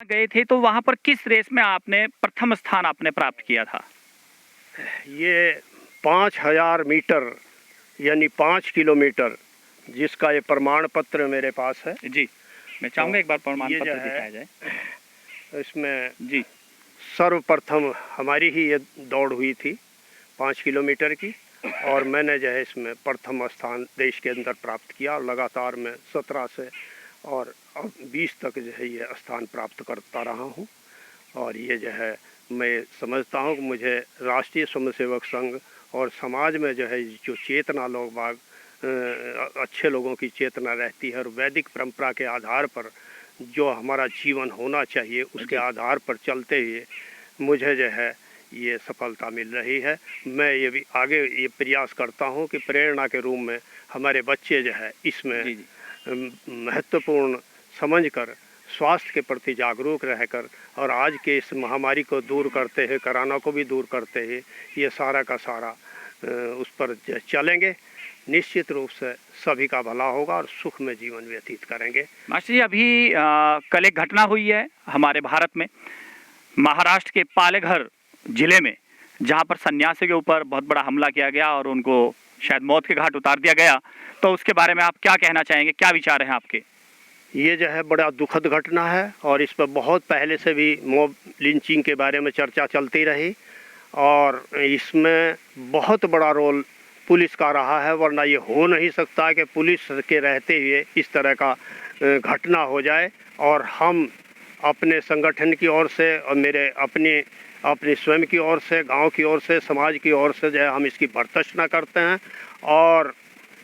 गए थे तो वहां पर किस रेस में आपने प्रथम स्थान आपने प्राप्त किया था? ये 5000 मीटर यानी 5 किलोमीटर जिसका ये प्रमाण पत्र मेरे पास है। जी, मैं चाहूंगा एक बार प्रमाण ये जो पत्र है दिखाया जाए। इसमें जी, सर्वप्रथम हमारी ही ये दौड़ हुई थी 5 किलोमीटर की, और मैंने जो है इसमें प्रथम स्थान देश के अंदर प्राप्त किया। और लगातार मैं 17 से और अब 20 तक जो है ये स्थान प्राप्त करता रहा हूँ। और ये जो है मैं समझता हूँ कि मुझे राष्ट्रीय स्वयंसेवक संघ और समाज में जो है जो चेतना लोग बाग अच्छे लोगों की चेतना रहती है और वैदिक परंपरा के आधार पर जो हमारा जीवन होना चाहिए उसके आधार पर चलते हुए मुझे जो है ये सफलता मिल रही है। मैं ये भी आगे ये प्रयास करता हूँ कि प्रेरणा के रूप में हमारे बच्चे जो है इसमें महत्वपूर्ण समझकर स्वास्थ्य के प्रति जागरूक रहकर और आज के इस महामारी को दूर करते हैं, कोरोना को भी दूर करते हैं, ये सारा का सारा उस पर चलेंगे। निश्चित रूप से सभी का भला होगा और सुख में जीवन व्यतीत करेंगे। मास्टर जी, अभी कल एक घटना हुई है हमारे भारत में, महाराष्ट्र के पालेघर जिले में, जहां पर सन्यासी के ऊपर बहुत बड़ा हमला किया गया और उनको शायद मौत के घाट उतार दिया गया। तो उसके बारे में आप क्या कहना चाहेंगे, क्या विचार हैं आपके? ये जो है बड़ा दुखद घटना है और इस पर बहुत पहले से भी मॉब लिंचिंग के बारे में चर्चा चलती रही और इसमें बहुत बड़ा रोल पुलिस का रहा है, वरना ये हो नहीं सकता कि पुलिस के रहते हुए इस तरह का घटना हो जाए। और हम अपने संगठन की ओर से और मेरे अपनी स्वयं की ओर से, गांव की ओर से, समाज की ओर से जो है हम इसकी भर्त्सना करते हैं और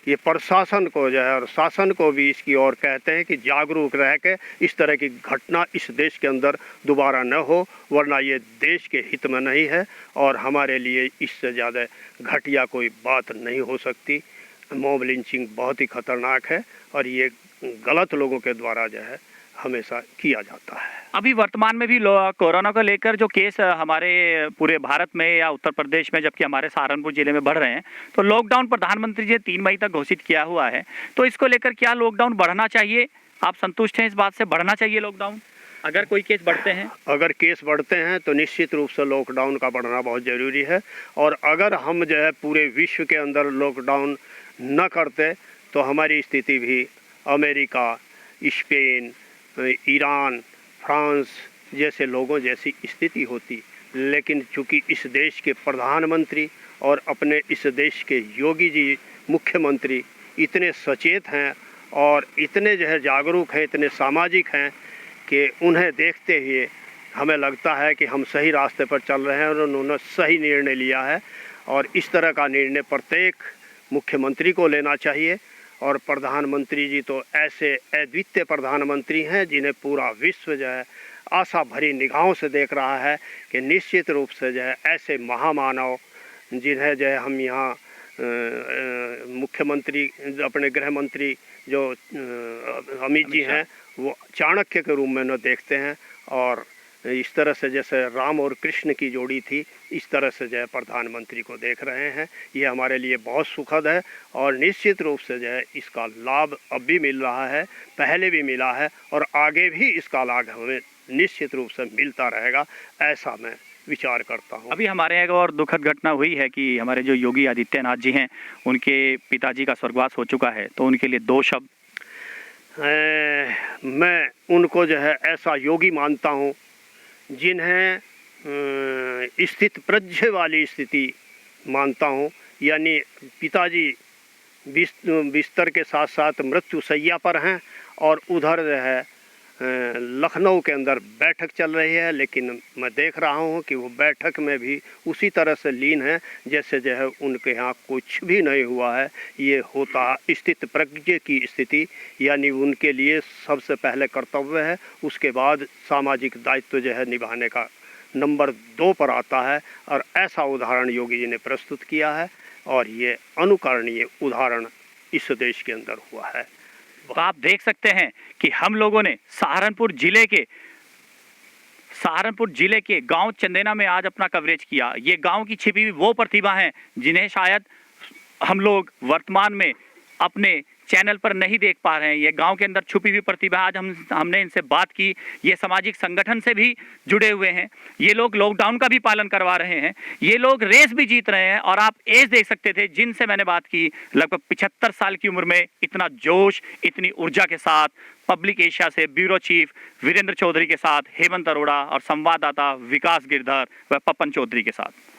ये प्रशासन को जो है और शासन को भी इसकी ओर कहते हैं कि जागरूक रह के इस तरह की घटना इस देश के अंदर दोबारा न हो, वरना ये देश के हित में नहीं है और हमारे लिए इससे ज़्यादा घटिया कोई बात नहीं हो सकती। मॉब लिंचिंग बहुत ही खतरनाक है और ये गलत लोगों के द्वारा जो है हमेशा किया जाता है। अभी वर्तमान में भी कोरोना को लेकर जो केस हमारे पूरे भारत में या उत्तर प्रदेश में, जबकि हमारे सहारनपुर जिले में बढ़ रहे हैं, तो लॉकडाउन प्रधानमंत्री जी ने 3 मई तक घोषित किया हुआ है। तो इसको लेकर क्या लॉकडाउन बढ़ना चाहिए? आप संतुष्ट हैं इस बात से, बढ़ना चाहिए लॉकडाउन अगर कोई केस बढ़ते हैं? अगर केस बढ़ते हैं तो निश्चित रूप से लॉकडाउन का बढ़ना बहुत ज़रूरी है। और अगर हम जो है पूरे विश्व के अंदर लॉकडाउन न करते तो हमारी स्थिति भी अमेरिका, स्पेन, ईरान, फ्रांस जैसे लोगों जैसी स्थिति होती। लेकिन चूँकि इस देश के प्रधानमंत्री और अपने इस देश के योगी जी मुख्यमंत्री इतने सचेत हैं और इतने जो है जागरूक हैं, इतने सामाजिक हैं कि उन्हें देखते हुए हमें लगता है कि हम सही रास्ते पर चल रहे हैं और उन्होंने सही निर्णय लिया है। और इस तरह का निर्णय प्रत्येक मुख्यमंत्री को लेना चाहिए। और प्रधानमंत्री जी तो ऐसे अद्वितीय प्रधानमंत्री हैं जिन्हें पूरा विश्व जो है आशा भरी निगाहों से देख रहा है कि निश्चित रूप से जो है ऐसे महामानव जिन्हें जो है हम यहाँ मुख्यमंत्री अपने गृह मंत्री जो अमित जी हैं वो चाणक्य के रूप में न देखते हैं। और इस तरह से जैसे राम और कृष्ण की जोड़ी थी, इस तरह से जो है प्रधानमंत्री को देख रहे हैं। ये हमारे लिए बहुत सुखद है और निश्चित रूप से जो है इसका लाभ अब भी मिल रहा है, पहले भी मिला है और आगे भी इसका लाभ हमें निश्चित रूप से मिलता रहेगा, ऐसा मैं विचार करता हूँ। अभी हमारे यहाँ एक और दुखद घटना हुई है कि हमारे जो योगी आदित्यनाथ जी हैं, उनके पिताजी का स्वर्गवास हो चुका है। तो उनके लिए 2 शब्द। मैं उनको जो है ऐसा योगी मानता हूँ जिन्हें स्थित प्रज्ञ वाली स्थिति मानता हूँ। यानी पिताजी बिस्तर के साथ साथ मृत्यु शैया पर हैं और उधर जो है लखनऊ के अंदर बैठक चल रही है, लेकिन मैं देख रहा हूँ कि वो बैठक में भी उसी तरह से लीन है जैसे जो है उनके यहाँ कुछ भी नहीं हुआ है। ये होता स्थित प्रज्ञ की स्थिति, यानी उनके लिए सबसे पहले कर्तव्य है, उसके बाद सामाजिक दायित्व जो है निभाने का नंबर 2 पर आता है। और ऐसा उदाहरण योगी जी ने प्रस्तुत किया है और ये अनुकरणीय उदाहरण इस देश के अंदर हुआ है। तो आप देख सकते हैं कि हम लोगों ने सहारनपुर जिले के गांव चंदेना में आज अपना कवरेज किया। ये गांव की छिपी हुई वो प्रतिभा हैं जिन्हें शायद हम लोग वर्तमान में अपने चैनल पर नहीं देख पा रहे हैं। ये गांव के अंदर छुपी हुई प्रतिभा, आज हमने इनसे बात की। ये सामाजिक संगठन से भी जुड़े हुए हैं। ये लोग लॉकडाउन का भी पालन करवा रहे हैं। ये लोग रेस भी जीत रहे हैं। और आप एज देख सकते थे जिनसे मैंने बात की, लगभग 75 साल की उम्र में इतना जोश, इतनी ऊर्जा के साथ। पब्लिक एशिया से ब्यूरो चीफ वीरेंद्र चौधरी के साथ हेमंत अरोड़ा और संवाददाता विकास गिरधर व पपन चौधरी के साथ।